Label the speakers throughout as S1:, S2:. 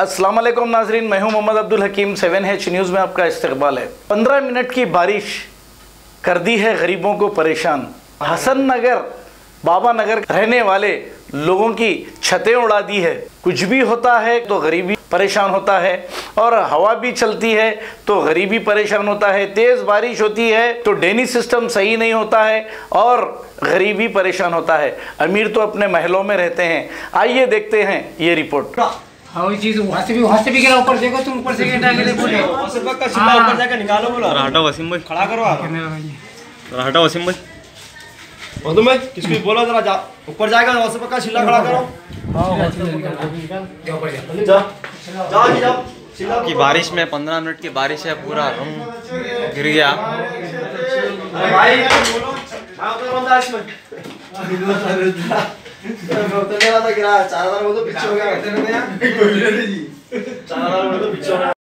S1: अस्सलाम वालेकुम नाजरीन, मैं हूं मोहम्मद अब्दुल हकीम। 7H न्यूज़ में आपका इस्तकबाल है। 15 मिनट की बारिश कर दी है गरीबों को परेशान। हसन नगर, बाबा नगर रहने वाले लोगों की छतें उड़ा दी है। कुछ भी होता है तो गरीबी परेशान होता है, और हवा भी चलती है तो गरीबी परेशान होता है। तेज़ बारिश होती है तो ड्रेनेज सिस्टम सही नहीं होता है और गरीबी परेशान होता है। अमीर तो अपने महलों में रहते हैं। आइए देखते हैं ये रिपोर्ट।
S2: हाँ चीज वहाँ से भी गिरा, ऊपर देखो तुम, ऊपर से गिरा के बोले
S3: ऊपर जाकर निकालो, बोला हटा वसीम भाई, खड़ा करो आप, हटा वसीम भाई। और तुम किसको बोला जरा जा, ऊपर जाएगा वहाँ से पक्का छिल्ला खड़ा करो। जा
S4: की बारिश में 15 मिनट की बारिश है, पूरा गिर गया।
S3: गिरा 4000 वो तो पीछे हो गया, 4000 वो तो पीछे हो गया।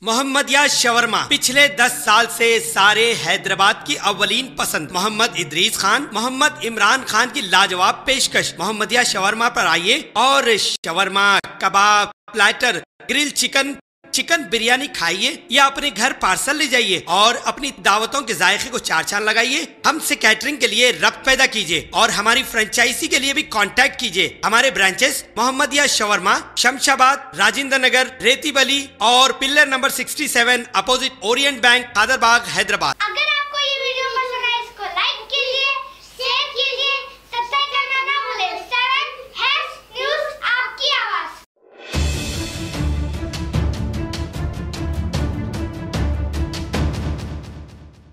S5: मोहम्मदिया शवरमा पिछले 10 साल से सारे हैदराबाद की अव्वलीन पसंद मोहम्मद इदरीस खान, मोहम्मद इमरान खान की लाजवाब पेशकश। मोहम्मदिया शवरमा पर आइए और शवरमा, कबाब, platter, grill chicken, chicken biryani खाइए या अपने घर पार्सल ले जाइए और अपनी दावतों के जायके को चार चांद लगाइए। हमसे कैटरिंग के लिए रब्त पैदा कीजिए और हमारी फ्रेंचाइजी के लिए भी कांटेक्ट कीजिए। हमारे ब्रांचेस मोहम्मदिया शवरमा, शमशाबाद, राजेंद्र नगर, रेती बली और pillar number 67 opposite Orient bank, Kadarbagh, Hyderabad.